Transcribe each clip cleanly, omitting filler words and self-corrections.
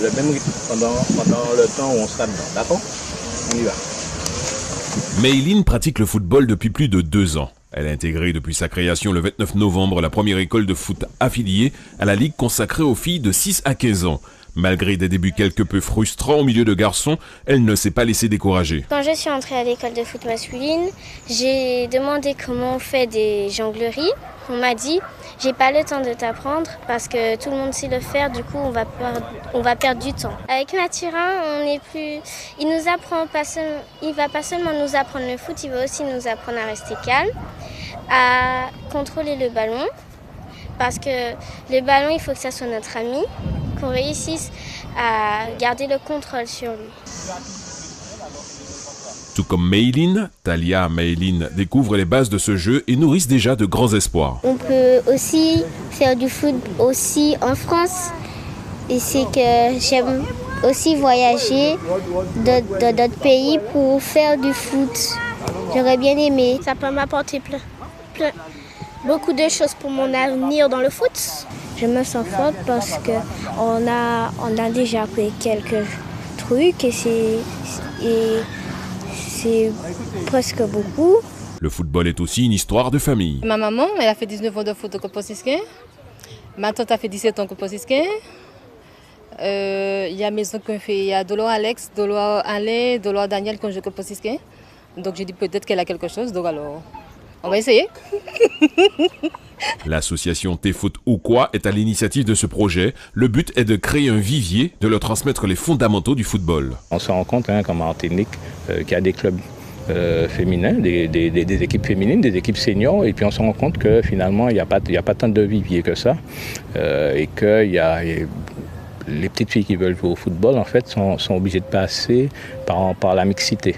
le même rythme pendant le temps où on sera dedans. D'accord? On y va. Mayline pratique le football depuis plus de 2 ans. Elle a intégré depuis sa création le 29 novembre la première école de foot affiliée à la ligue consacrée aux filles de 6 à 15 ans. Malgré des débuts quelque peu frustrants au milieu de garçons, elle ne s'est pas laissée décourager. Quand je suis entrée à l'école de foot masculine, j'ai demandé comment on fait des jongleries. On m'a dit, j'ai pas le temps de t'apprendre parce que tout le monde sait le faire, du coup on va perdre du temps. Avec Mathurin, il va pas seulement nous apprendre le foot, il va aussi nous apprendre à rester calme, à contrôler le ballon, parce que le ballon, il faut que ça soit notre ami, qu'on réussisse à garder le contrôle sur lui. Tout comme Mayline, Talia et Mayline découvrent les bases de ce jeu et nourrissent déjà de grands espoirs. On peut aussi faire du foot aussi en France. Et c'est que j'aime aussi voyager dans d'autres pays pour faire du foot. J'aurais bien aimé. Ça peut m'apporter beaucoup de choses pour mon avenir dans le foot. Je me sens forte parce qu'on a déjà appris quelques trucs et c'est presque beaucoup. Le football est aussi une histoire de famille. Ma maman, elle a fait 19 ans de foot au Coposisquin. Ma tante a fait 17 ans au Coposisquin. Il y a mes oncles qui ont fait, il y a Dolor Alex, Dolor Alain, Dolor Daniel qui ont joué au Coposisquin. Donc j'ai dit peut-être qu'elle a quelque chose, donc alors on va essayer. L'association T-Foot ou quoi est à l'initiative de ce projet. Le but est de créer un vivier, de leur transmettre les fondamentaux du football. On se rend compte qu'en Martinique, qu'il y a des clubs féminins, des équipes féminines, des équipes seniors, et puis on se rend compte que finalement il n'y a pas tant de viviers que ça, et que les petites filles qui veulent jouer au football en fait sont obligées de passer par la mixité.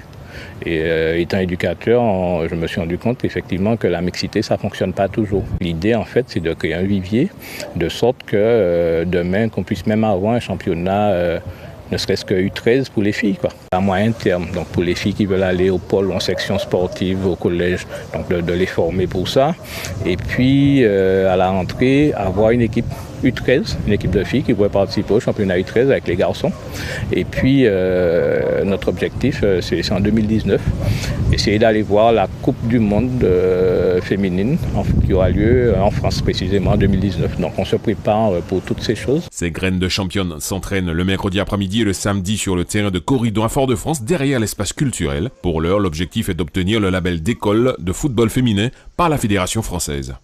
Et étant éducateur, je me suis rendu compte effectivement que la mixité, ça ne fonctionne pas toujours. L'idée, en fait, c'est de créer un vivier, de sorte que demain, qu'on puisse même avoir un championnat, ne serait-ce que U13 pour les filles, quoi. À moyen terme, donc pour les filles qui veulent aller au pôle, en section sportive, au collège, donc de les former pour ça. Et puis, à la rentrée, avoir une équipe U13, une équipe de filles qui pourrait participer au championnat U13 avec les garçons. Et puis, notre objectif, c'est en 2019, essayer d'aller voir la Coupe du Monde féminine qui aura lieu en France, précisément en 2019. Donc, on se prépare pour toutes ces choses. Ces graines de championnes s'entraînent le mercredi après-midi et le samedi sur le terrain de Corridon à Fort-de-France, derrière l'espace culturel. Pour l'heure, l'objectif est d'obtenir le label d'école de football féminin par la Fédération française.